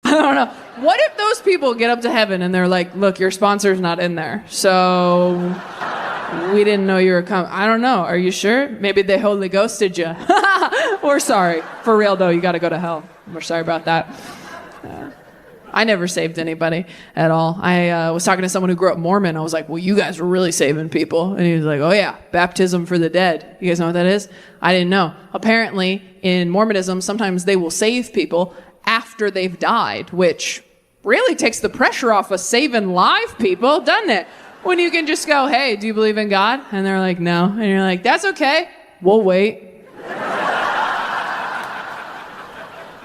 I don't know. What if those people get up to heaven and they're like, look, your sponsor's not in there, so we didn't know you were coming. I don't know. Are you sure? Maybe they Holy Ghosted you. We're sorry. For real, though, you got to go to hell. We're sorry about that. I never saved anybody at all. I was talking to someone who grew up Mormon. I was like, well, you guys were really saving people. And he was like, oh, yeah, baptism for the dead. You guys know what that is? I didn't know. Apparently, in Mormonism, sometimes they will save people after they've died, which really takes the pressure off of saving live people, doesn't it? When you can just go, hey, do you believe in God? And they're like, no. And you're like, that's okay. We'll wait.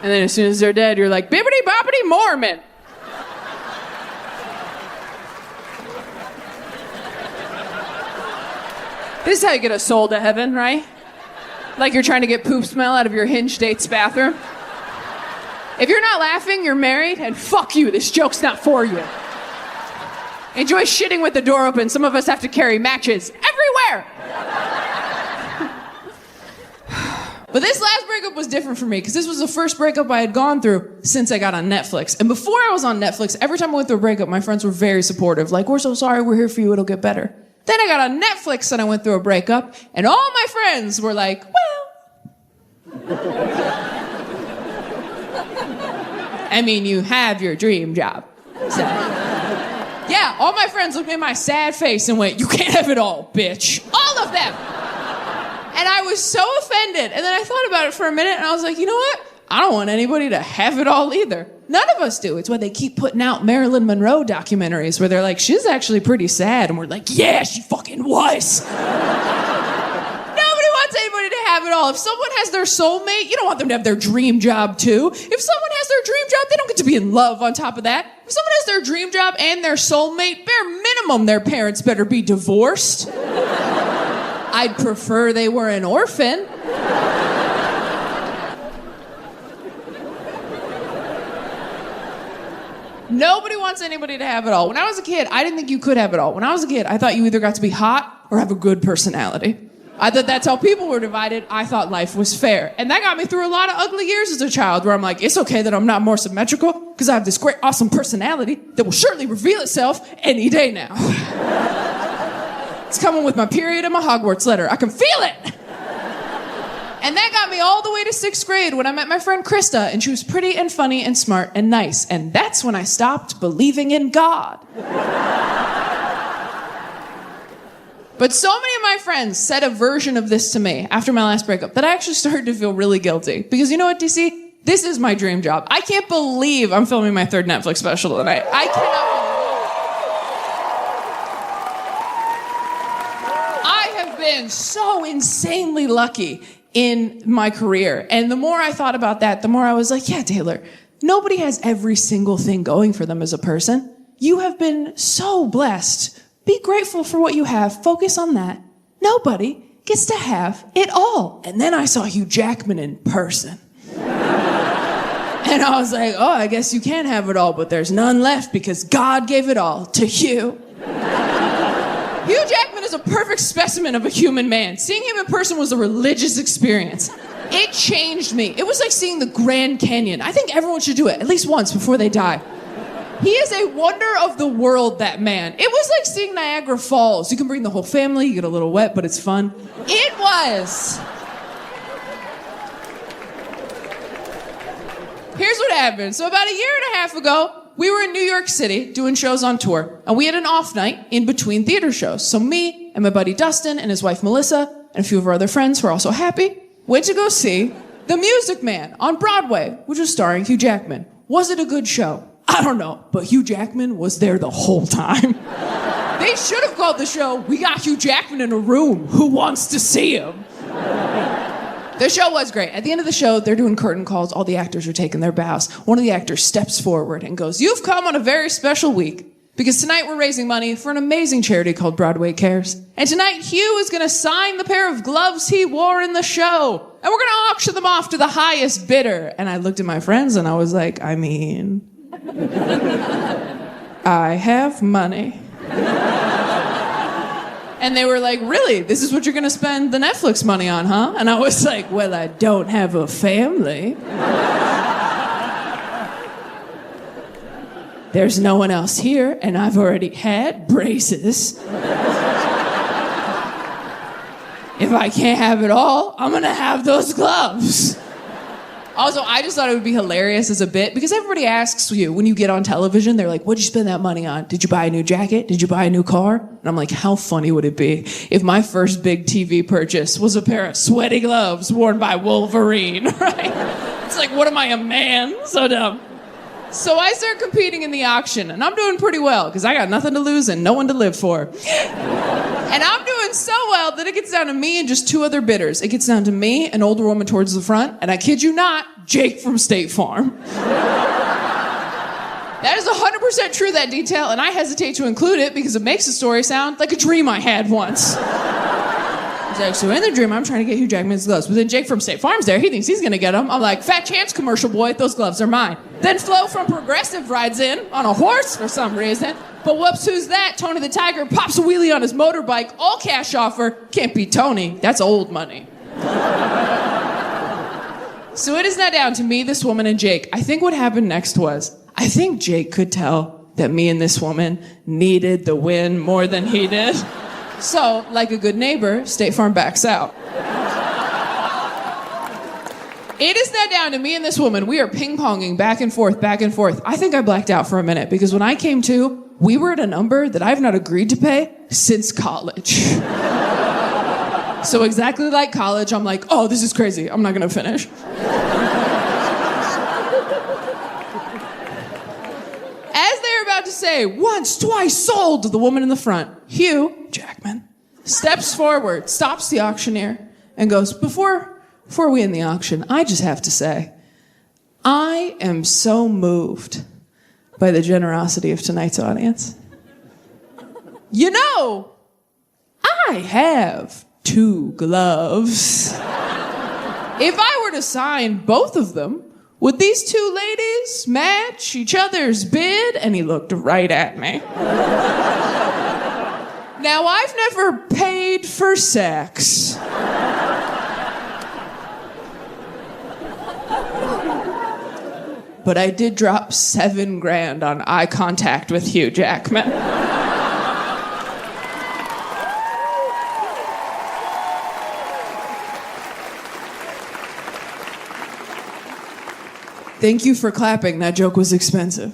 And then as soon as they're dead, you're like, bibbity-boppity Mormon. This is how you get a soul to heaven, right? Like you're trying to get poop smell out of your hinge date's bathroom. If you're not laughing, you're married, and fuck you, this joke's not for you. Enjoy shitting with the door open. Some of us have to carry matches everywhere. But this last breakup was different for me because this was the first breakup I had gone through since I got on Netflix. And before I was on Netflix, every time I went through a breakup, my friends were very supportive. Like, we're so sorry, we're here for you, it'll get better. Then I got on Netflix and I went through a breakup, and all my friends were like, well... I mean, you have your dream job. So, yeah, all my friends looked at my sad face and went, you can't have it all, bitch. All of them. And I was so offended. And then I thought about it for a minute, and I was like, you know what? I don't want anybody to have it all either. None of us do. It's why they keep putting out Marilyn Monroe documentaries where they're like, she's actually pretty sad. And we're like, yeah, she fucking was. Nobody wants anybody to have it all. If someone has their soulmate, you don't want them to have their dream job too. If someone has their dream job, they don't get to be in love on top of that. If someone has their dream job and their soulmate, bare minimum their parents better be divorced. I'd prefer they were an orphan. Nobody wants anybody to have it all. When I was a kid, I didn't think you could have it all. When I was a kid, I thought you either got to be hot or have a good personality. I thought that's how people were divided. I thought life was fair. And that got me through a lot of ugly years as a child where I'm like, it's okay that I'm not more symmetrical because I have this great, awesome personality that will surely reveal itself any day now. It's coming with my period and my Hogwarts letter. I can feel it. And that got me all the way to 6th grade when I met my friend Krista, and she was pretty and funny and smart and nice. And that's when I stopped believing in God. But so many of my friends said a version of this to me after my last breakup that I actually started to feel really guilty. Because you know what, DC? This is my dream job. I can't believe I'm filming my 3rd Netflix special tonight. I cannot believe been so insanely lucky in my career. And the more I thought about that, the more I was like, yeah, Taylor, nobody has every single thing going for them as a person. You have been so blessed. Be grateful for what you have. Focus on that. Nobody gets to have it all. And then I saw Hugh Jackman in person. And I was like, oh, I guess you can have it all, but there's none left because God gave it all to you. Hugh Jackman is a perfect specimen of a human man. Seeing him in person was a religious experience. It changed me. It was like seeing the Grand Canyon. I think everyone should do it at least once before they die. He is a wonder of the world, that man. It was like seeing Niagara Falls. You can bring the whole family, you get a little wet, but it's fun. It was. Here's what happened. So about a year and a half ago, we were in New York City doing shows on tour, and we had an off night in between theater shows. So me and my buddy Dustin and his wife Melissa and a few of our other friends who are also happy went to go see The Music Man on Broadway, which was starring Hugh Jackman. Was it a good show? I don't know, but Hugh Jackman was there the whole time. They should have called the show, "We Got Hugh Jackman in a Room. Who Wants to See Him?" The show was great. At the end of the show, they're doing curtain calls. All the actors are taking their bows. One of the actors steps forward and goes, "You've come on a very special week because tonight we're raising money for an amazing charity called Broadway Cares. And tonight Hugh is going to sign the pair of gloves he wore in the show. And we're going to auction them off to the highest bidder." And I looked at my friends and I was like, I mean, I have money. And they were like, "Really? This is what you're going to spend the Netflix money on, huh?" And I was like, "Well, I don't have a family." There's no one else here, and I've already had braces. If I can't have it all, I'm gonna have those gloves. Also, I just thought it would be hilarious as a bit because everybody asks you when you get on television, they're like, what'd you spend that money on? Did you buy a new jacket? Did you buy a new car? And I'm like, how funny would it be if my first big TV purchase was a pair of sweaty gloves worn by Wolverine, right? It's like, what am I, a man? So dumb. So I start competing in the auction, and I'm doing pretty well because I got nothing to lose and no one to live for. And I'm doing so well that it gets down to me and just two other bidders. It gets down to me, an older woman towards the front, and I kid you not, Jake from State Farm. That is 100% true, that detail, and I hesitate to include it because it makes the story sound like a dream I had once. It's like, so in the dream, I'm trying to get Hugh Jackman's gloves. But then Jake from State Farm's there. He thinks he's going to get them. I'm like, fat chance, commercial boy. Those gloves are mine. Then Flo from Progressive rides in on a horse for some reason. But whoops, who's that? Tony the Tiger pops a wheelie on his motorbike. All cash offer. Can't beat Tony. That's old money. So it is now down to me, this woman, and Jake. I think what happened next was, I think Jake could tell that me and this woman needed the win more than he did. So, like a good neighbor, State Farm backs out. It is now down to me and this woman. We are ping-ponging back and forth, back and forth. I think I blacked out for a minute because when I came to, we were at a number that I've not agreed to pay since college. So exactly like college, I'm like, oh, this is crazy. I'm not going to finish. As they're about to say, once, twice, sold, the woman in the front, Hugh Jackman, steps forward, stops the auctioneer, and goes, before we end the auction, I just have to say, I am so moved by the generosity of tonight's audience. You know, I have 2 gloves. If I were to sign both of them, would these 2 ladies match each other's bid? And he looked right at me. Now, I've never paid for sex. But I did drop $7,000 on eye contact with Hugh Jackman. Thank you for clapping. That joke was expensive.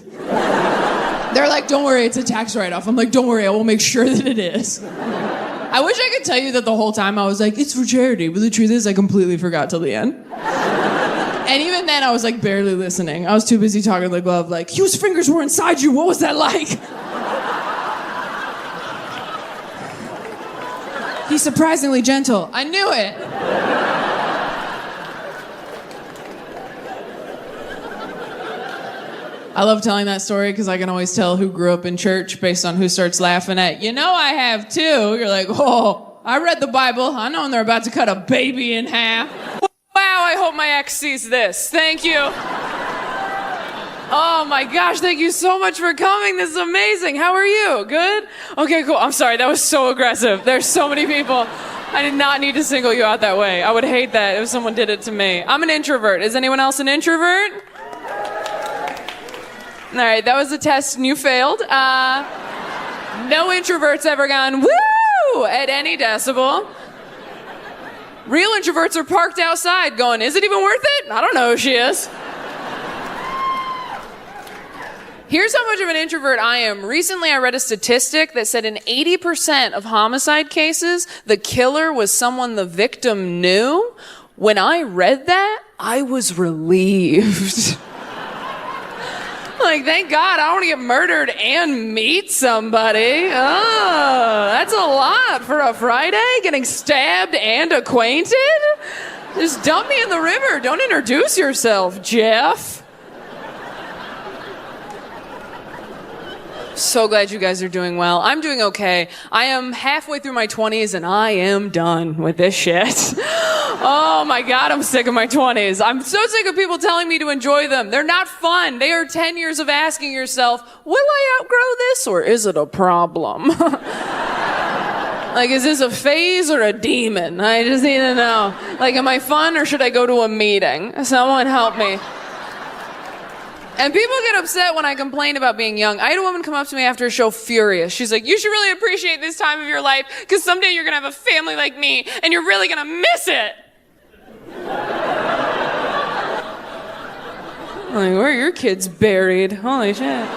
They're like, don't worry, it's a tax write-off. I'm like, don't worry, I will make sure that it is. I wish I could tell you that the whole time I was like, it's for charity. But the truth is, I completely forgot till the end. And even then, I was like barely listening. I was too busy talking to the glove, like, Hugh's fingers were inside you. What was that like? He's surprisingly gentle. I knew it. I love telling that story because I can always tell who grew up in church based on who starts laughing at, you know, I have too. You're like, oh, I read the Bible. I know when they're about to cut a baby in half. Wow, I hope my ex sees this. Thank you. Oh my gosh, thank you so much for coming. This is amazing. How are you? Good? Okay, cool. I'm sorry, that was so aggressive. There's so many people. I did not need to single you out that way. I would hate that if someone did it to me. I'm an introvert. Is anyone else an introvert? All right, that was a test and you failed. No introverts ever gone, woo, at any decibel. Real introverts are parked outside going, is it even worth it? I don't know who she is. Here's how much of an introvert I am. Recently, I read a statistic that said in 80% of homicide cases, the killer was someone the victim knew. When I read that, I was relieved. Like, thank God, I don't want to get murdered and meet somebody. Oh, that's a lot for a Friday, getting stabbed and acquainted. Just dump me in the river. Don't introduce yourself, Jeff. So glad you guys are doing well. I'm doing okay. I am halfway through my 20s and I am done with this shit. Oh my God, I'm sick of my 20s. I'm so sick of people telling me to enjoy them. They're not fun. They are 10 years of asking yourself, will I outgrow this or is it a problem? Like, is this a phase or a demon? I just need to know. Like, am I fun or should I go to a meeting? Someone help me. And people get upset when I complain about being young. I had a woman come up to me after a show furious. She's like, you should really appreciate this time of your life because someday you're going to have a family like me and you're really going to miss it. I'm like, where are your kids buried? Holy shit.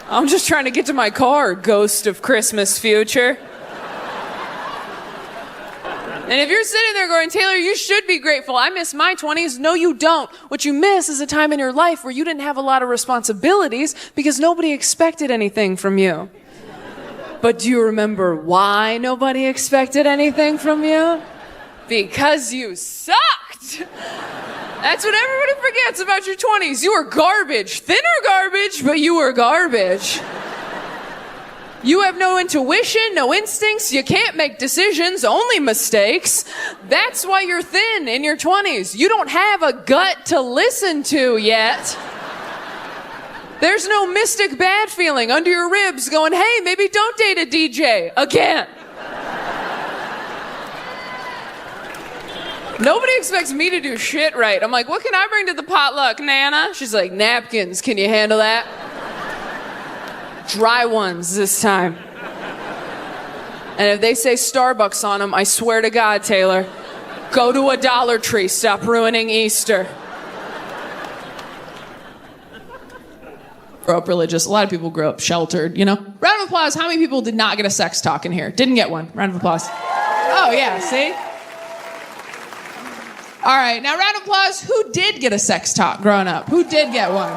I'm just trying to get to my car, ghost of Christmas future. And if you're sitting there going, Taylor, you should be grateful. I miss my 20s. No, you don't. What you miss is a time in your life where you didn't have a lot of responsibilities because nobody expected anything from you. But do you remember why nobody expected anything from you? Because you sucked. That's what everybody forgets about your 20s. You were garbage. Thinner garbage, but you were garbage. You have no intuition, no instincts, you can't make decisions, only mistakes. That's why you're thin in your 20s. You don't have a gut to listen to yet. There's no mystic bad feeling under your ribs going, hey, maybe don't date a DJ again. Nobody expects me to do shit right. I'm like, what can I bring to the potluck, Nana? She's like, napkins, can you handle that? Dry ones this time. And if they say Starbucks on them, I swear to God, Taylor, go to a Dollar Tree. Stop ruining Easter. Grow up religious. A lot of people grow up sheltered, you know? Round of applause. How many people did not get a sex talk in here? Didn't get one. Round of applause. Oh, yeah, see? All right, now round of applause. Who did get a sex talk growing up? Who did get one?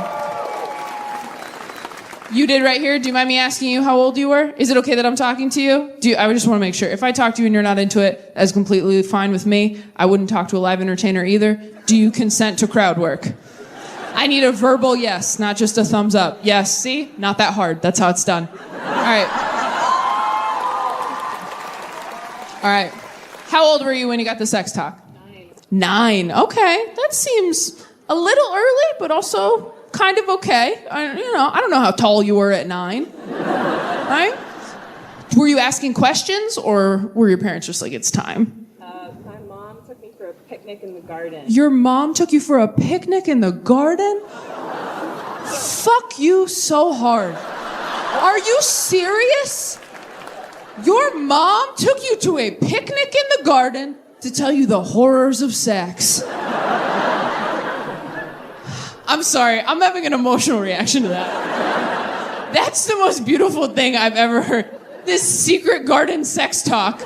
You did right here. Do you mind me asking you how old you were? Is it okay that I'm talking to you? I just want to make sure. If I talk to you and you're not into it, that's completely fine with me. I wouldn't talk to a live entertainer either. Do you consent to crowd work? I need a verbal yes, not just a thumbs up. Yes, see? Not that hard. That's how it's done. All right. All right. How old were you when you got the sex talk? 9. Okay. That seems a little early, but also kind of okay. I don't know how tall you were at 9. Right? Were you asking questions, or were your parents just like, it's time? My mom took me for a picnic in the garden. Your mom took you for a picnic in the garden? Fuck you so hard. Are you serious? Your mom took you to a picnic in the garden to tell you the horrors of sex. I'm sorry, I'm having an emotional reaction to that. That's the most beautiful thing I've ever heard. This secret garden sex talk.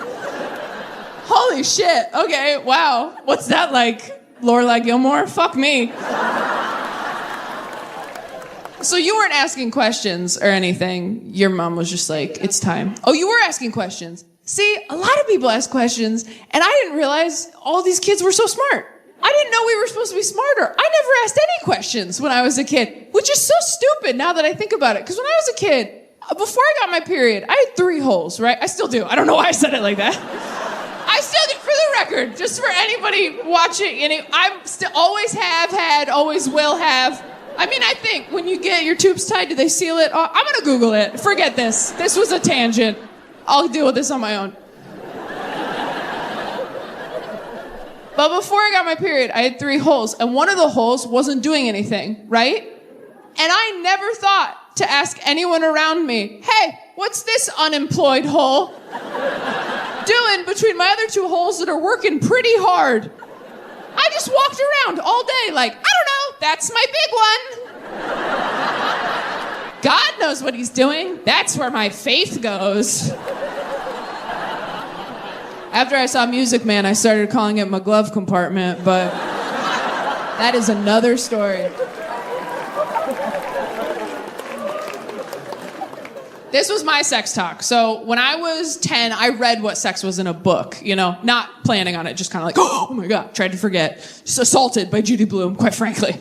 Holy shit, okay, wow. What's that like, Lorelai Gilmore? Fuck me. So you weren't asking questions or anything. Your mom was just like, it's time. Oh, you were asking questions. See, a lot of people ask questions, and I didn't realize all these kids were so smart. I didn't know we were supposed to be smarter. I never asked any questions when I was a kid, which is so stupid now that I think about it. Because when I was a kid, before I got my period, I had 3 holes, right? I still do. I don't know why I said it like that. I still do, for the record, just for anybody watching. I still always have had, always will have. I mean, I think when you get your tubes tied, do they seal it? Oh, I'm going to Google it. Forget this. This was a tangent. I'll deal with this on my own. But before I got my period, I had 3 holes, and one of the holes wasn't doing anything, right? And I never thought to ask anyone around me, hey, what's this unemployed hole doing between my other 2 holes that are working pretty hard? I just walked around all day like, I don't know, that's my big one. God knows what he's doing. That's where my faith goes. After I saw Music Man, I started calling it my glove compartment, but that is another story. This was my sex talk. So when I was 10, I read what sex was in a book, not planning on it, just kind of like, oh my God, tried to forget. Just assaulted by Judy Blume, quite frankly.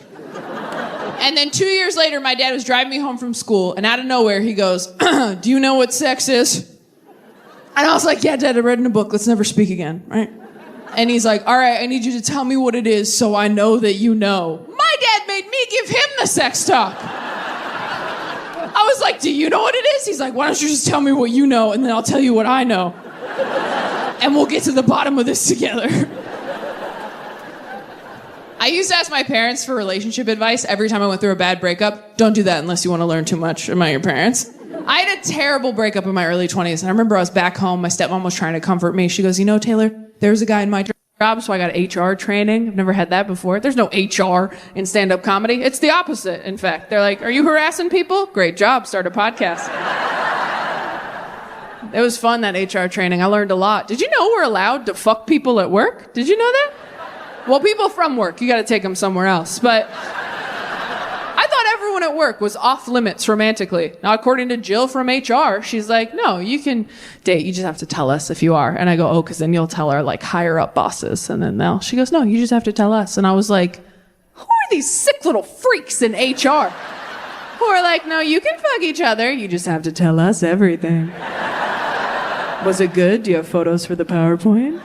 And then 2 years later, my dad was driving me home from school, and out of nowhere, he goes, do you know what sex is? And I was like, yeah, Dad, I read in a book. Let's never speak again, right? And he's like, all right, I need you to tell me what it is so I know that you know. My dad made me give him the sex talk. I was like, do you know what it is? He's like, why don't you just tell me what you know, and then I'll tell you what I know. And we'll get to the bottom of this together. I used to ask my parents for relationship advice every time I went through a bad breakup. Don't do that unless you want to learn too much about your parents. I had a terrible breakup in my early 20s, and I remember I was back home. My stepmom was trying to comfort me. She goes, you know, Taylor, there's a guy in my job, so I got HR training. I've never had that before. There's no HR in stand-up comedy. It's the opposite, in fact. They're like, are you harassing people? Great job. Start a podcast. It was fun, that HR training. I learned a lot. Did you know we're allowed to fuck people at work? Did you know that? Well, people from work, you got to take them somewhere else. But I thought everyone at work was off limits romantically. Now, according to Jill from HR, she's like, no, you can date. You just have to tell us if you are. And I go, oh, because then you'll tell our like higher up bosses. And then she goes, no, you just have to tell us. And I was like, who are these sick little freaks in HR who are like, no, you can fuck each other. You just have to tell us everything. Was it good? Do you have photos for the PowerPoint?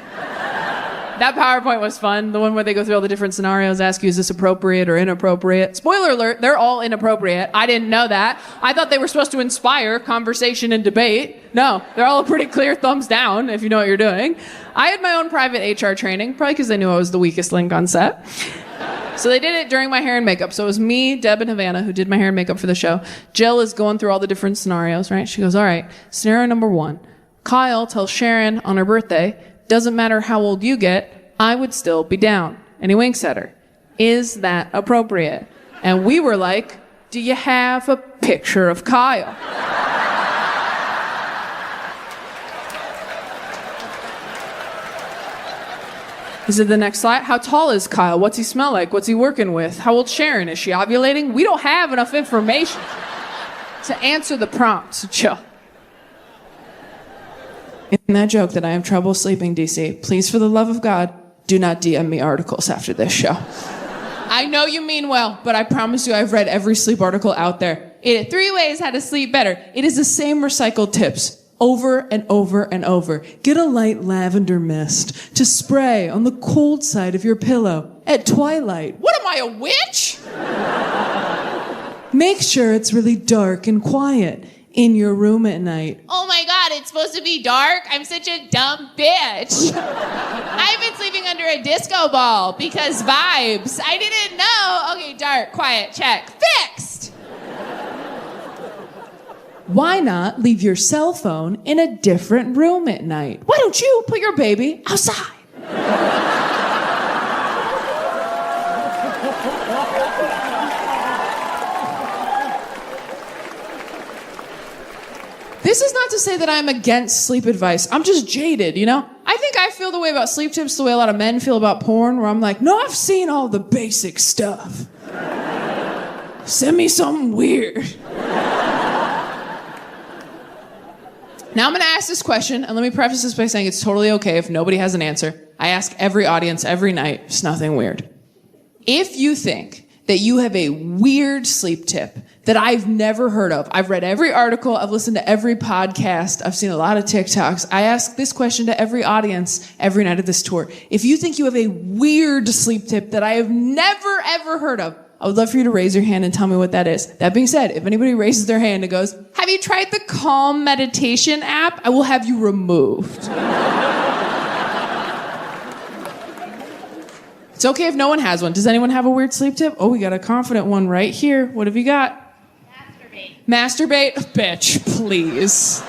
That PowerPoint was fun. The one where they go through all the different scenarios, ask you, is this appropriate or inappropriate? Spoiler alert, they're all inappropriate. I didn't know that. I thought they were supposed to inspire conversation and debate. No, they're all a pretty clear thumbs down if you know what you're doing. I had my own private HR training, probably because they knew I was the weakest link on set. So they did it during my hair and makeup. So it was me, Deb, and Havana who did my hair and makeup for the show. Jill is going through all the different scenarios, right? She goes, all right, scenario number 1. Kyle tells Sharon on her birthday, doesn't matter how old you get, I would still be down. And he winks at her. Is that appropriate? And we were like, do you have a picture of Kyle? Is it the next slide? How tall is Kyle? What's he smell like? What's he working with? How old's Sharon? Is she ovulating? We don't have enough information to answer the prompts, Jill. In that joke that I have trouble sleeping, DC, please, for the love of God, do not DM me articles after this show. I know you mean well, but I promise you I've read every sleep article out there. 3 ways how to sleep better. It is the same recycled tips over and over and over. Get a light lavender mist to spray on the cold side of your pillow at twilight. What am I, a witch? Make sure it's really dark and quiet in your room at night. Oh my God, it's supposed to be dark? I'm such a dumb bitch. I've been sleeping under a disco ball because vibes. I didn't know. Okay, dark, quiet, check. Fixed! Why not leave your cell phone in a different room at night? Why don't you put your baby outside? This is not to say that I'm against sleep advice. I'm just jaded, you know? I think I feel the way about sleep tips the way a lot of men feel about porn, where I'm like, no, I've seen all the basic stuff. Send me something weird. Now I'm going to ask this question, and let me preface this by saying it's totally okay if nobody has an answer. I ask every audience every night. It's nothing weird. If you think that you have a weird sleep tip that I've never heard of, I've read every article, I've listened to every podcast, I've seen a lot of TikToks, I ask this question to every audience every night of this tour. If you think you have a weird sleep tip that I have never, ever heard of, I would love for you to raise your hand and tell me what that is. That being said, if anybody raises their hand and goes, have you tried the Calm meditation app? I will have you removed. It's okay if no one has one. Does anyone have a weird sleep tip? Oh, we got a confident one right here. What have you got? Masturbate? Bitch, please.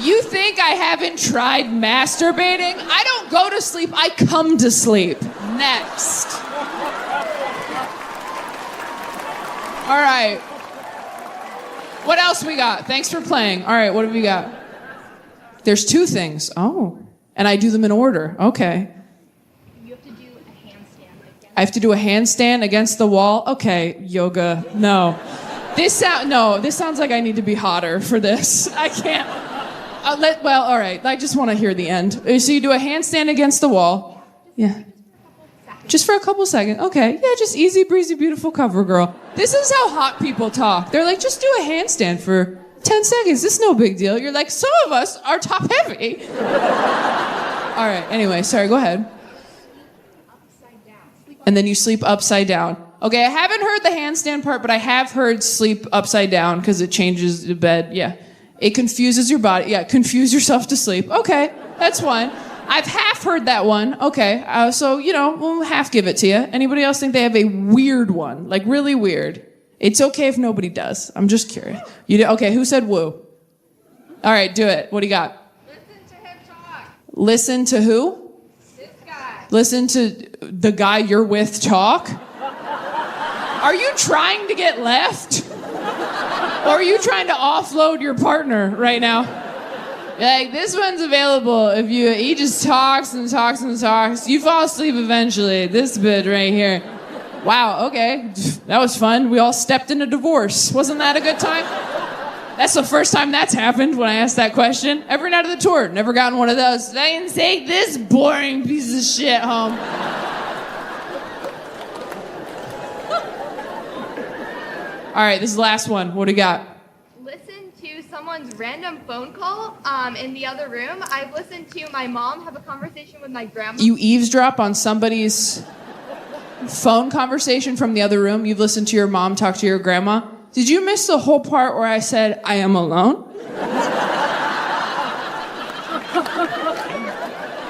You think I haven't tried masturbating? I don't go to sleep, I come to sleep. Next. All right. What else we got? Thanks for playing. All right, what have we got? There's 2 things. Oh. And I do them in order. Okay. You have to do a handstand. I have to do a handstand against the wall? Okay, yoga. No. This sounds like I need to be hotter for this. I can't. All right. I just want to hear the end. So you do a handstand against the wall. Yeah. Just for a couple seconds. Okay. Yeah, just easy breezy, beautiful cover girl. This is how hot people talk. They're like, just do a handstand for 10 seconds. This is no big deal. You're like, some of us are top heavy. All right. Anyway, sorry. Go ahead. And then you sleep upside down. Okay, I haven't heard the handstand part, but I have heard sleep upside down because it changes the bed. Yeah. It confuses your body. Yeah, confuse yourself to sleep. Okay, that's fine. I've half heard that one. Okay, so, we'll half give it to you. Anybody else think they have a weird one? Like, really weird? It's okay if nobody does. I'm just curious. Okay, who said woo? All right, do it. What do you got? Listen to him talk. Listen to who? This guy. Listen to the guy you're with talk? Are you trying to get left? Or are you trying to offload your partner right now? Like, this one's available if he just talks and talks and talks. You fall asleep eventually. This bit right here. Wow, okay. That was fun. We all stepped in a divorce. Wasn't that a good time? That's the first time that's happened when I asked that question. Every night of the tour. Never gotten one of those. I can take this boring piece of shit home. All right, this is the last one. What do you got? Listen to someone's random phone call in the other room. I've listened to my mom have a conversation with my grandma. You eavesdrop on somebody's phone conversation from the other room. You've listened to your mom talk to your grandma. Did you miss the whole part where I said, I am alone?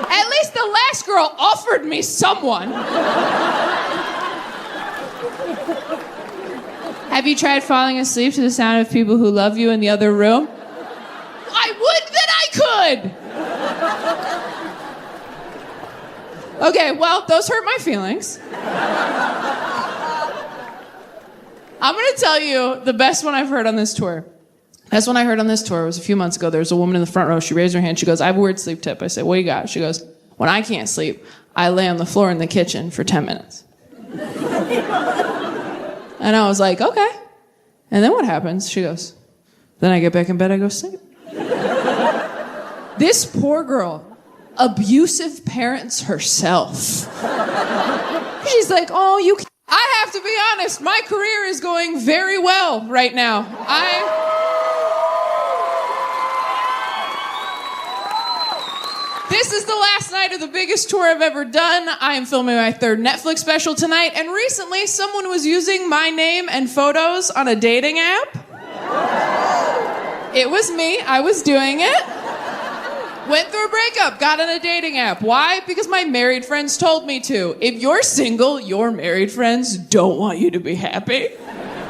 At least the last girl offered me someone. Have you tried falling asleep to the sound of people who love you in the other room? I would that I could. Okay, well, those hurt my feelings. I'm going to tell you the best one I've heard on this tour. Best one I heard on this tour was a few months ago. There was a woman in the front row. She raised her hand. She goes, I have a weird sleep tip. I said, what do you got? She goes, when I can't sleep, I lay on the floor in the kitchen for 10 minutes. And I was like, okay. And then what happens? She goes, then I get back in bed, I go sleep. This poor girl, abusive parents herself. She's like, oh, you can't. I have to be honest, my career is going very well right now. This is the last night of the biggest tour I've ever done. I am filming my third Netflix special tonight, and recently someone was using my name and photos on a dating app. It was me, I was doing it. Went through a breakup, got on a dating app. Why? Because my married friends told me to. If you're single, your married friends don't want you to be happy.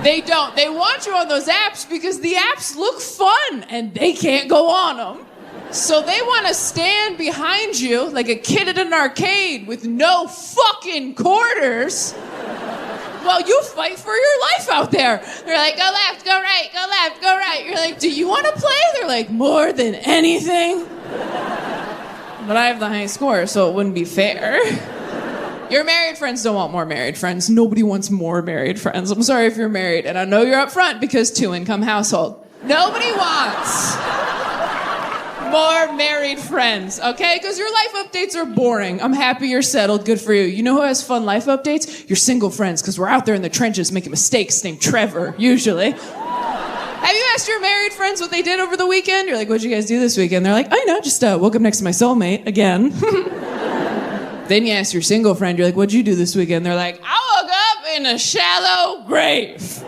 They don't. They want you on those apps because the apps look fun and they can't go on them. So they want to stand behind you like a kid at an arcade with no fucking quarters while you fight for your life out there. They're like, go left, go right, go left, go right. You're like, do you want to play? They're like, more than anything. But I have the high score, so it wouldn't be fair. Your married friends don't want more married friends. Nobody wants more married friends. I'm sorry if you're married, and I know you're up front because 2-income household. Nobody wants more married friends, okay? Because your life updates are boring. I'm happy you're settled. Good for you. You know who has fun life updates? Your single friends, because we're out there in the trenches making mistakes named Trevor, usually. Have you asked your married friends what they did over the weekend? You're like, what'd you guys do this weekend? They're like, oh, just woke up next to my soulmate again. Then you ask your single friend, you're like, what'd you do this weekend? They're like, I woke up in a shallow grave.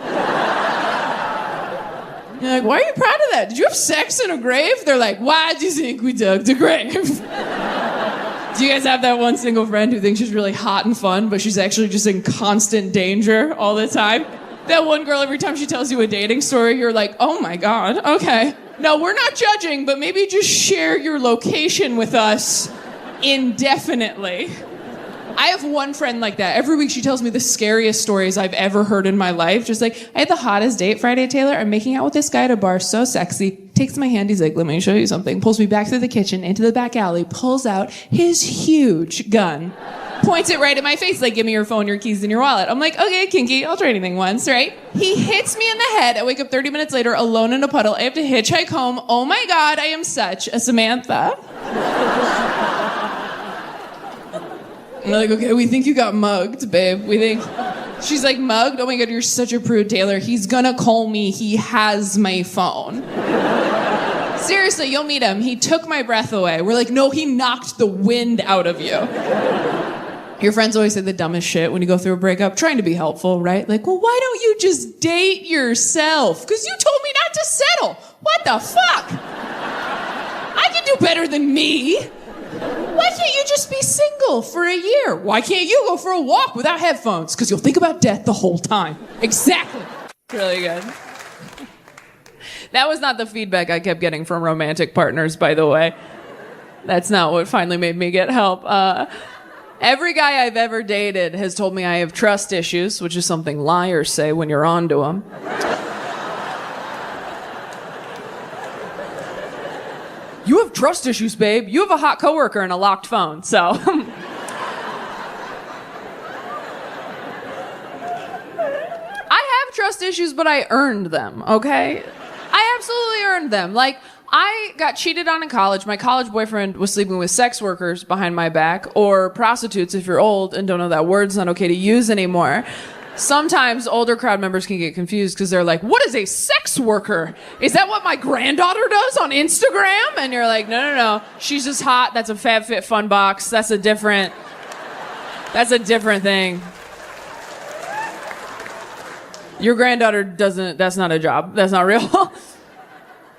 You're like, why are you proud of that? Did you have sex in a grave? They're like, why do you think we dug the grave? Do you guys have that one single friend who thinks she's really hot and fun, but she's actually just in constant danger all the time? That one girl, every time she tells you a dating story, you're like, oh my God, okay. No, we're not judging, but maybe just share your location with us indefinitely. I have one friend like that. Every week she tells me the scariest stories I've ever heard in my life. Just like, I had the hottest date Friday, Taylor. I'm making out with this guy at a bar, so sexy. Takes my hand, he's like, let me show you something. Pulls me back through the kitchen, into the back alley, pulls out his huge gun. Points it right at my face, like, give me your phone, your keys, and your wallet. I'm like, okay, kinky, I'll try anything once, right? He hits me in the head. I wake up 30 minutes later, alone in a puddle. I have to hitchhike home. Oh my God, I am such a Samantha. I'm like, okay, we think you got mugged, babe. We think... She's like, mugged? Oh my God, you're such a prude, Taylor. He's gonna call me. He has my phone. Seriously, you'll meet him. He took my breath away. We're like, no, he knocked the wind out of you. Your friends always say the dumbest shit when you go through a breakup, trying to be helpful, right? Like, well, why don't you just date yourself? Because you told me not to settle. What the fuck? I can do better than me. Why can't can't you just be single for a year? Why can't you go for a walk without headphones? Because you'll think about death the whole time. Exactly. Really good. That was not the feedback I kept getting from romantic partners, by the way. That's not what finally made me get help. Every guy I've ever dated has told me I have trust issues, which is something liars say when you're onto them. You have trust issues, babe. You have a hot coworker and a locked phone, so. I have trust issues, but I earned them, okay? I absolutely earned them. Like, I got cheated on in college. My college boyfriend was sleeping with sex workers behind my back, or prostitutes if you're old and don't know that word's not okay to use anymore. Sometimes older crowd members can get confused because they're like, what is a sex worker? Is that what my granddaughter does on Instagram? And you're like, no. She's just hot. That's a FabFitFun box. That's a different thing. Your granddaughter that's not a job. That's not real.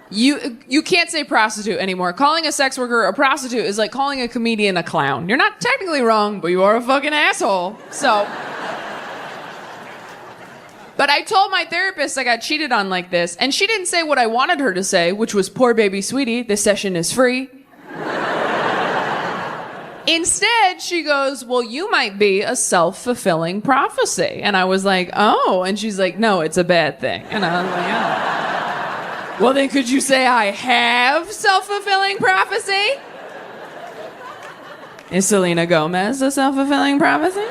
You can't say prostitute anymore. Calling a sex worker a prostitute is like calling a comedian a clown. You're not technically wrong, but you are a fucking asshole. So... But I told my therapist I got cheated on like this, and she didn't say what I wanted her to say, which was, poor baby sweetie, this session is free. Instead, she goes, well, you might be a self-fulfilling prophecy. And I was like, oh. And she's like, no, it's a bad thing. And I was like, oh. Well, then could you say I have self-fulfilling prophecy? Is Selena Gomez a self-fulfilling prophecy?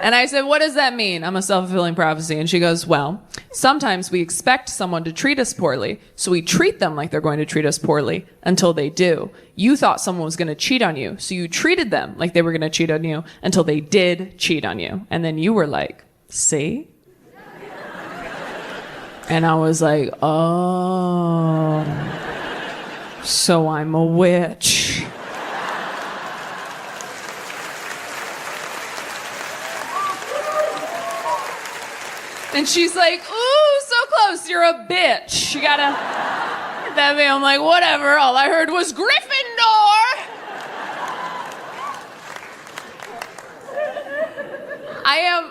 And I said, what does that mean? I'm a self-fulfilling prophecy. And she goes, well, sometimes we expect someone to treat us poorly, so we treat them like they're going to treat us poorly until they do. You thought someone was going to cheat on you, so you treated them like they were going to cheat on you until they did cheat on you. And then you were like, see? And I was like, oh, so I'm a witch. And she's like, ooh, so close, you're a bitch. You gotta... That me, I'm like, whatever, all I heard was Gryffindor!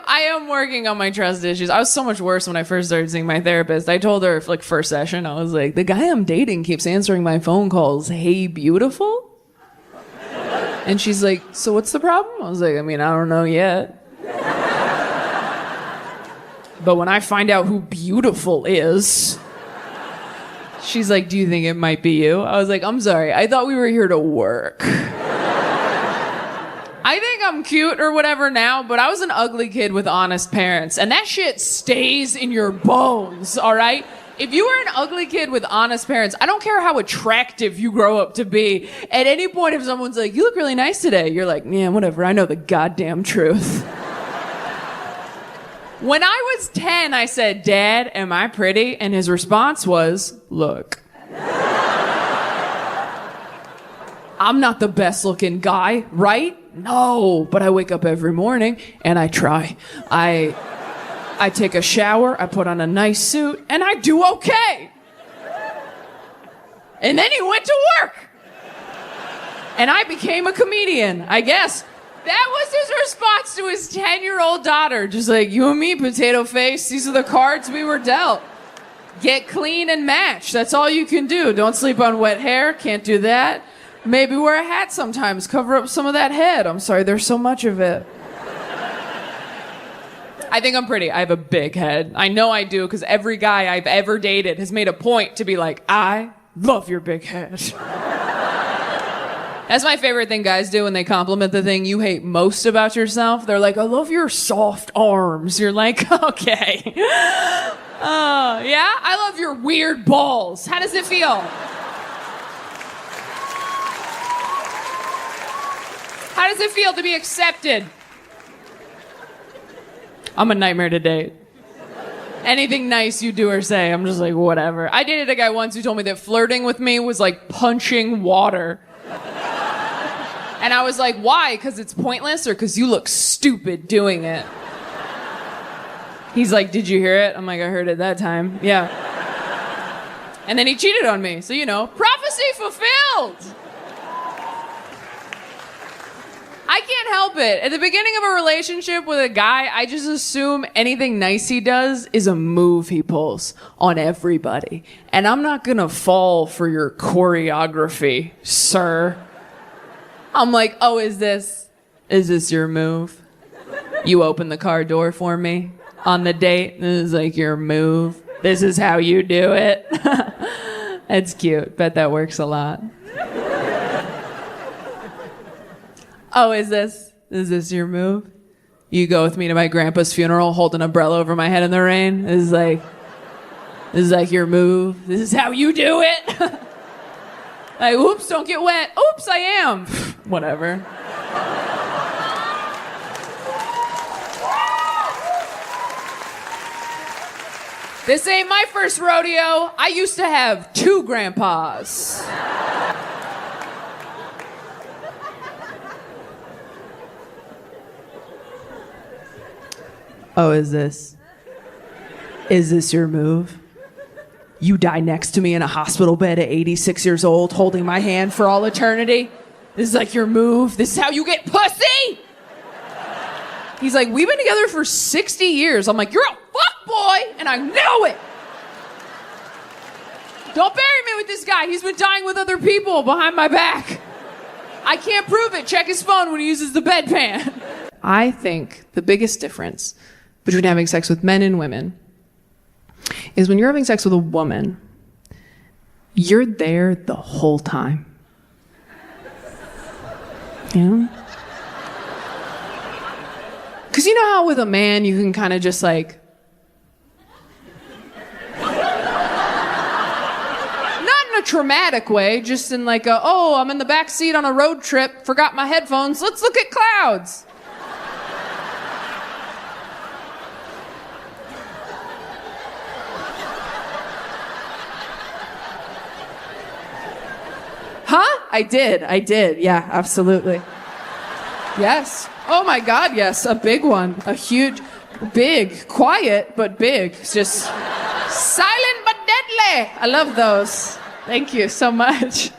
I am working on my trust issues. I was so much worse when I first started seeing my therapist. I told her, like, first session, I was like, the guy I'm dating keeps answering my phone calls, hey, beautiful? And she's like, so what's the problem? I was like, I mean, I don't know yet. But when I find out who beautiful is, she's like, do you think it might be you? I was like, I'm sorry, I thought we were here to work. I think I'm cute or whatever now, but I was an ugly kid with honest parents, and that shit stays in your bones, all right? If you were an ugly kid with honest parents, I don't care how attractive you grow up to be. At any point, if someone's like, you look really nice today, you're like, yeah, whatever, I know the goddamn truth. When I was 10, I said, Dad, am I pretty? And his response was, look. I'm not the best looking guy, right? No, but I wake up every morning and I try. I take a shower, I put on a nice suit, and I do okay. And then he went to work. And I became a comedian, I guess. That was his response to his 10-year-old daughter. Just like, you and me, potato face. These are the cards we were dealt. Get clean and match. That's all you can do. Don't sleep on wet hair. Can't do that. Maybe wear a hat sometimes. Cover up some of that head. I'm sorry, there's so much of it. I think I'm pretty. I have a big head. I know I do, because every guy I've ever dated has made a point to be like, I love your big head. That's my favorite thing guys do when they compliment the thing you hate most about yourself. They're like, I love your soft arms. You're like, okay. Yeah? I love your weird balls. How does it feel? How does it feel to be accepted? I'm a nightmare to date. Anything nice you do or say, I'm just like, whatever. I dated a guy once who told me that flirting with me was like punching water. And I was like, why? Because it's pointless or because you look stupid doing it? He's like, did you hear it? I'm like, I heard it that time. Yeah. And then he cheated on me. So, you know, prophecy fantasy fulfilled. I can't help it. At the beginning of a relationship with a guy, I just assume anything nice he does is a move he pulls on everybody. And I'm not gonna fall for your choreography, sir. I'm like, oh, is this your move? You open the car door for me on the date? This is like your move. This is how you do it. It's cute. Bet that works a lot. Oh, is this your move? You go with me to my grandpa's funeral, hold an umbrella over my head in the rain? This is like your move. This is how you do it. Like, oops, don't get wet. Oops, I am. Whatever. This ain't my first rodeo. I used to have 2 grandpas. Oh, is this your move? You die next to me in a hospital bed at 86 years old, holding my hand for all eternity? This is like your move? This is how you get pussy? He's like, we've been together for 60 years. I'm like, you're a fuckboy, and I know it. Don't bury me with this guy. He's been dying with other people behind my back. I can't prove it. Check his phone when he uses the bedpan. I think the biggest difference between having sex with men and women is when you're having sex with a woman, you're there the whole time. You know? Because you know how with a man you can kind of just like, not in a traumatic way, just in like a, oh, I'm in the back seat on a road trip, forgot my headphones, let's look at clouds. Huh? I did. Yeah, absolutely. Yes. Oh my God, yes. A big one. A huge, big, quiet, but big. It's just silent but deadly. I love those. Thank you so much.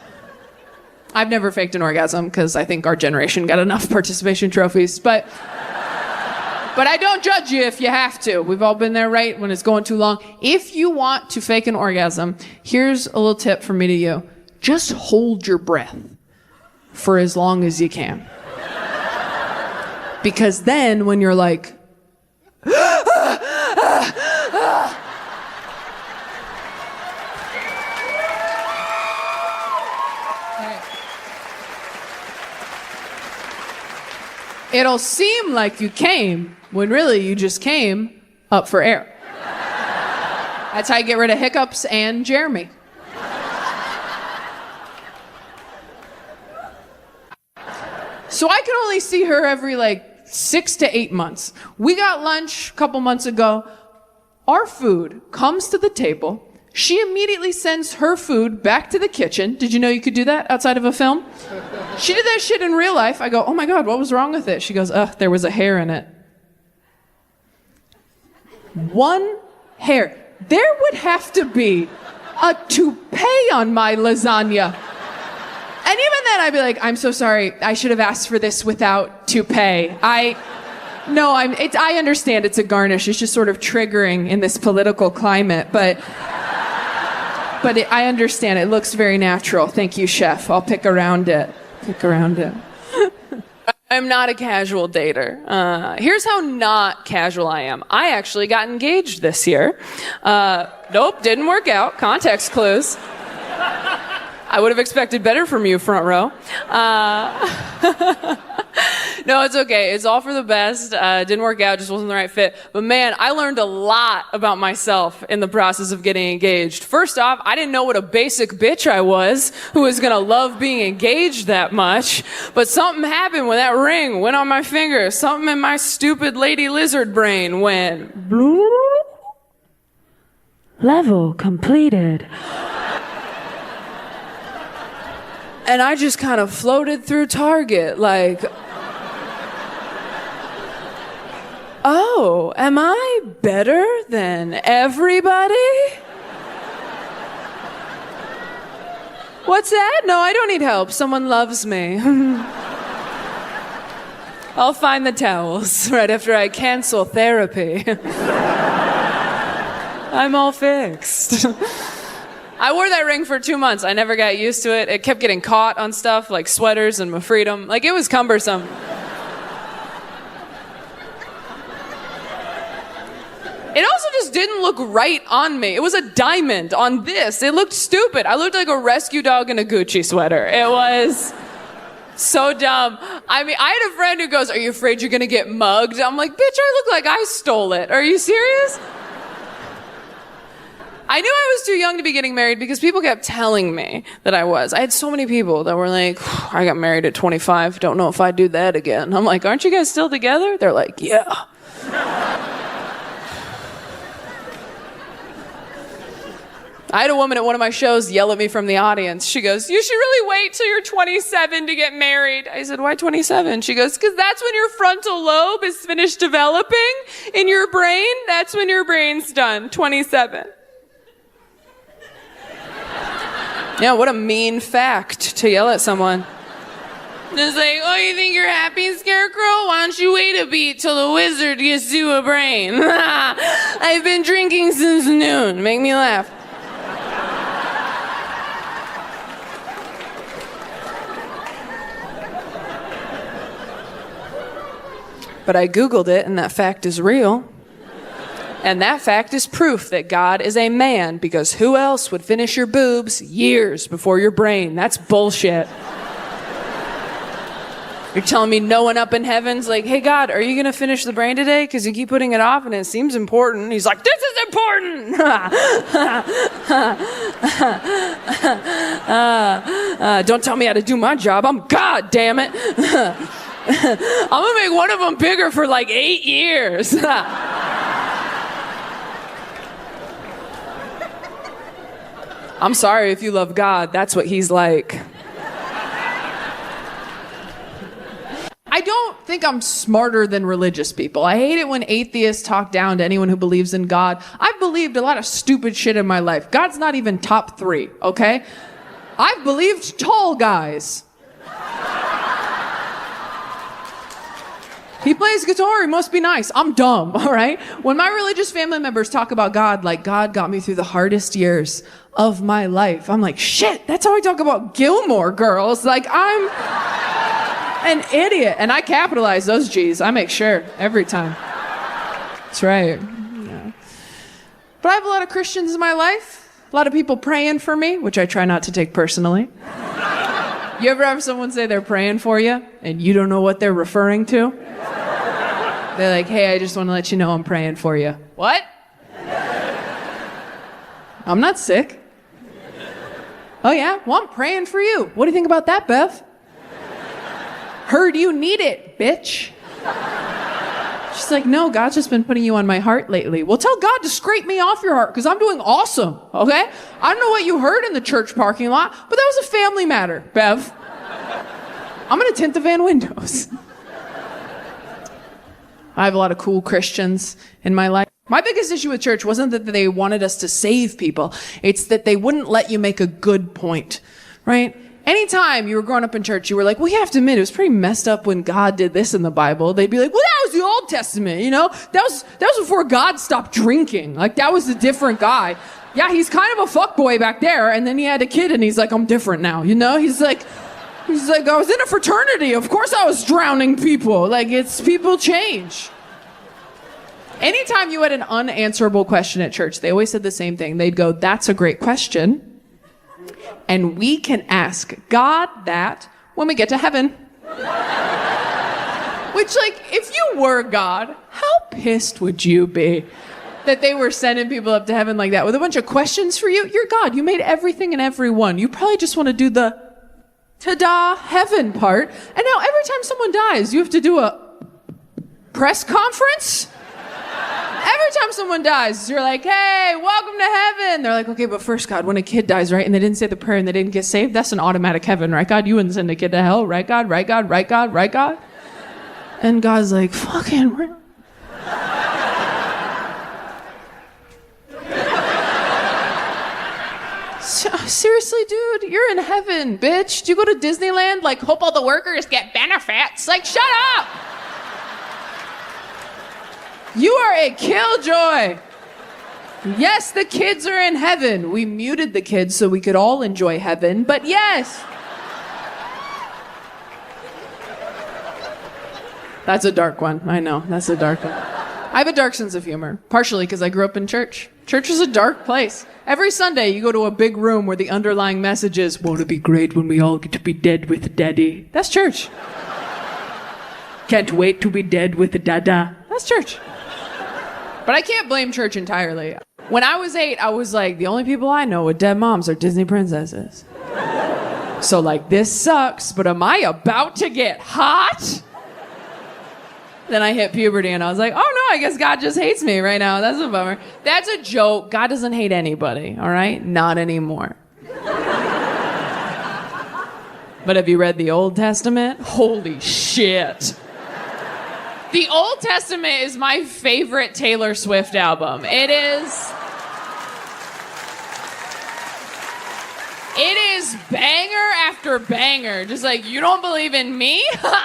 I've never faked an orgasm because I think our generation got enough participation trophies, but I don't judge you if you have to. We've all been there, right? When it's going too long. If you want to fake an orgasm, here's a little tip from me to you. Just hold your breath for as long as you can. Because then when you're like, it'll seem like you came when really you just came up for air. That's how you get rid of hiccups and Jeremy. So I can only see her every 6 to 8 months. We got lunch a couple months ago. Our food comes to the table. She immediately sends her food back to the kitchen. Did you know you could do that outside of a film? She did that shit in real life. I go, oh my God, what was wrong with it? She goes, there was a hair in it. One hair. There would have to be a toupee on my lasagna. And even then, I'd be like, I'm so sorry. I should have asked for this without toupee. I understand it's a garnish. It's just sort of triggering in this political climate. But I understand. It looks very natural. Thank you, chef. I'll pick around it. I'm not a casual dater. Here's how not casual I am. I actually got engaged this year. Nope, didn't work out. Context clues. I would have expected better from you, front row. No, it's okay. It's all for the best. Didn't work out, just wasn't the right fit. But man, I learned a lot about myself in the process of getting engaged. First off, I didn't know what a basic bitch I was, who was gonna love being engaged that much. But something happened when that ring went on my finger. Something in my stupid lady lizard brain went... Level completed. And I just kind of floated through Target like, oh, am I better than everybody? What's that? No, I don't need help. Someone loves me. I'll find the towels right after I cancel therapy. I'm all fixed. I wore that ring for 2 months. I never got used to it. It kept getting caught on stuff like sweaters and my freedom. Like, it was cumbersome. It also just didn't look right on me. It was a diamond on this. It looked stupid. I looked like a rescue dog in a Gucci sweater. It was so dumb. I mean, I had a friend who goes, "Are you afraid you're gonna get mugged?" I'm like, bitch, I look like I stole it. Are you serious? I knew I was too young to be getting married because people kept telling me that I was. I had so many people that were like, "I got married at 25. Don't know if I'd do that again." I'm like, "Aren't you guys still together?" They're like, "Yeah." I had a woman at one of my shows yell at me from the audience. She goes, "You should really wait till you're 27 to get married." I said, "Why 27? She goes, "Because that's when your frontal lobe is finished developing in your brain. That's when your brain's done, 27. Yeah, what a mean fact to yell at someone. Just like, "Oh, you think you're happy, Scarecrow? Why don't you wait a beat till the wizard gets you a brain?" I've been drinking since noon. Make me laugh. But I Googled it, and that fact is real. And that fact is proof that God is a man, because who else would finish your boobs years before your brain? That's bullshit. You're telling me no one up in heaven's like, "Hey, God, are you going to finish the brain today? Because you keep putting it off, and it seems important." He's like, "This is important!" Don't tell me how to do my job. I'm God, damn it. I'm gonna make one of them bigger for like 8 years. I'm sorry if you love God, that's what he's like. I don't think I'm smarter than religious people. I hate it when atheists talk down to anyone who believes in God. I've believed a lot of stupid shit in my life. God's not even top 3, okay? I've believed tall guys. He plays guitar, he must be nice. I'm dumb, all right? When my religious family members talk about God, like, "God got me through the hardest years of my life," I'm like, shit, that's how I talk about Gilmore Girls. Like, I'm an idiot. And I capitalize those G's. I make sure every time. That's right. Yeah. But I have a lot of Christians in my life. A lot of people praying for me, which I try not to take personally. You ever have someone say they're praying for you and you don't know what they're referring to? They're like, "Hey, I just want to let you know I'm praying for you." What? I'm not sick. Oh yeah? Well, I'm praying for you. What do you think about that, Bev? Heard you need it, bitch. She's like, "No, God's just been putting you on my heart lately." Well, tell God to scrape me off your heart, because I'm doing awesome, okay? I don't know what you heard in the church parking lot, but that was a family matter, Bev. I'm gonna tint the van windows. I have a lot of cool Christians in my life. My biggest issue with church wasn't that they wanted us to save people. It's that they wouldn't let you make a good point, right? Anytime you were growing up in church, you were like, "Well, you have to admit, it was pretty messed up when God did this in the Bible." They'd be like, "Well, that was the Old Testament, you know? That was before God stopped drinking. Like, that was a different guy. Yeah, he's kind of a fuckboy back there, and then he had a kid, and he's like, I'm different now, you know? He's like, I was in a fraternity. Of course I was drowning people. Like, it's people change." Anytime you had an unanswerable question at church, they always said the same thing. They'd go, "That's a great question, and we can ask God that when we get to heaven." Which, like, if you were God, how pissed would you be that they were sending people up to heaven like that with a bunch of questions for you? You're God. You made everything and everyone. You probably just want to do the ta-da heaven part. And now every time someone dies, you have to do a press conference? Every time someone dies, you're like, "Hey, welcome to heaven." They're like, "Okay, but first, God, when a kid dies, right, and they didn't say the prayer and they didn't get saved, that's an automatic heaven, right, God? You wouldn't send a kid to hell, right, God? Right, God? Right, God? Right, God?" And God's like, "Fucking real." So, Seriously, dude, you're in heaven, bitch. Do you go to Disneyland? Like, hope all the workers get benefits. Like, shut up. You are a killjoy. Yes, the kids are in heaven. We muted the kids so we could all enjoy heaven, but yes. That's a dark one. I know, that's a dark one. I have a dark sense of humor, partially because I grew up in church. Church is a dark place. Every Sunday, you go to a big room where the underlying message is, won't it be great when we all get to be dead with daddy? That's church. Can't wait to be dead with dada. That's church. But I can't blame church entirely. When I was 8, I was like, the only people I know with dead moms are Disney princesses. So like, this sucks, but am I about to get hot? Then I hit puberty and I was like, oh no, I guess God just hates me right now. That's a bummer. That's a joke. God doesn't hate anybody, all right? Not anymore. But have you read the Old Testament? Holy shit. The Old Testament is my favorite Taylor Swift album. It is banger after banger. Just like, you don't believe in me?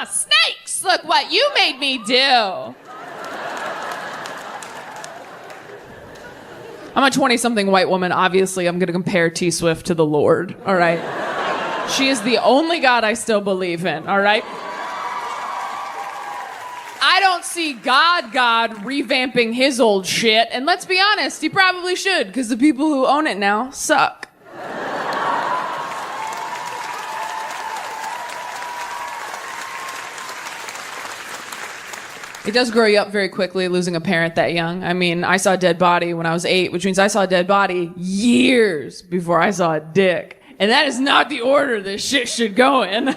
Snakes! Look what you made me do. I'm a 20-something white woman. Obviously, I'm going to compare T Swift to the Lord, all right? She is the only God I still believe in, all right? I don't see God revamping his old shit, and let's be honest, he probably should, because the people who own it now suck. It does grow you up very quickly, losing a parent that young. I mean, I saw a dead body when I was 8, which means I saw a dead body years before I saw a dick. And that is not the order this shit should go in,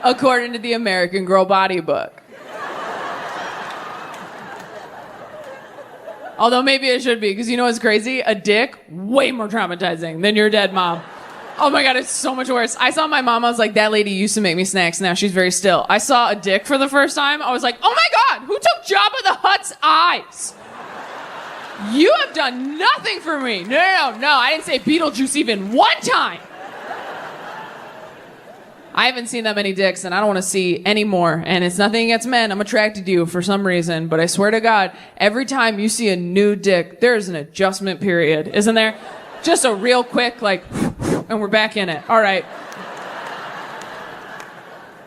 according to the American Girl Body Book. Although maybe it should be, because you know what's crazy? A dick, way more traumatizing than your dead mom. Oh my God, it's so much worse. I saw my mom, I was like, that lady used to make me snacks, now she's very still. I saw a dick for the first time, I was like, oh my God, who took Jabba the Hutt's eyes? You have done nothing for me. No, I didn't say Beetlejuice even one time. I haven't seen that many dicks, and I don't want to see any more. And it's nothing against men. I'm attracted to you for some reason. But I swear to God, every time you see a new dick, there's an adjustment period, isn't there? Just a real quick, like, and we're back in it. All right.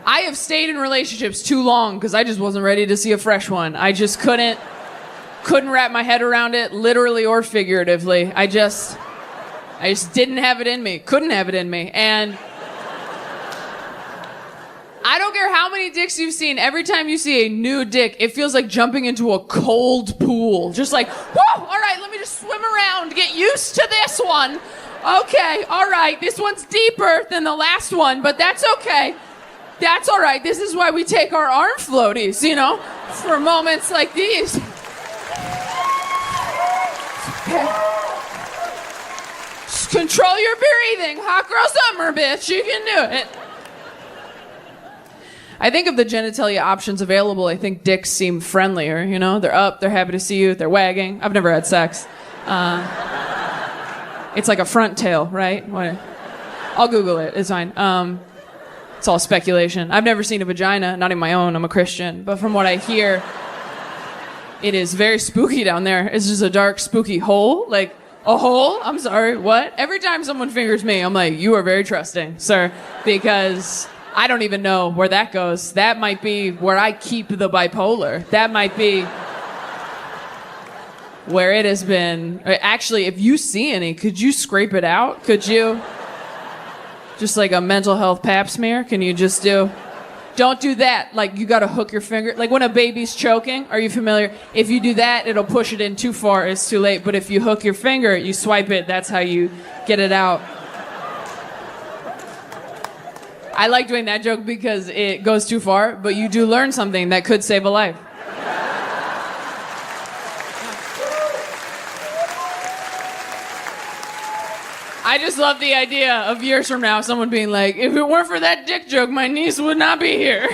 I have stayed in relationships too long because I just wasn't ready to see a fresh one. I just couldn't wrap my head around it, literally or figuratively. I just didn't have it in me. Couldn't have it in me. And I don't care how many dicks you've seen. Every time you see a new dick, it feels like jumping into a cold pool. Just like, whoa, all right, let me just swim around, get used to this one. Okay, all right, this one's deeper than the last one, but that's okay. That's all right. This is why we take our arm floaties, you know, for moments like these. Okay. Just control your breathing. Hot girl summer, bitch. You can do it. I think of the genitalia options available, I think dicks seem friendlier, you know? They're up, they're happy to see you, they're wagging. I've never had sex. It's like a front tail, right? What? I'll Google it, it's fine. It's all speculation. I've never seen a vagina, not in my own, I'm a Christian. But from what I hear, it is very spooky down there. It's just a dark, spooky hole. Like, a hole? I'm sorry, what? Every time someone fingers me, I'm like, you are very trusting, sir. Because I don't even know where that goes. That might be where I keep the bipolar. That might be where it has been. Actually, if you see any, could you scrape it out? Could you? Just like a mental health pap smear? Can you just do? Don't do that. Like, you gotta hook your finger. Like when a baby's choking, are you familiar? If you do that, it'll push it in too far. It's too late. But if you hook your finger, you swipe it, that's how you get it out. I like doing that joke because it goes too far, but you do learn something that could save a life. I just love the idea of years from now, someone being like, if it weren't for that dick joke, my niece would not be here.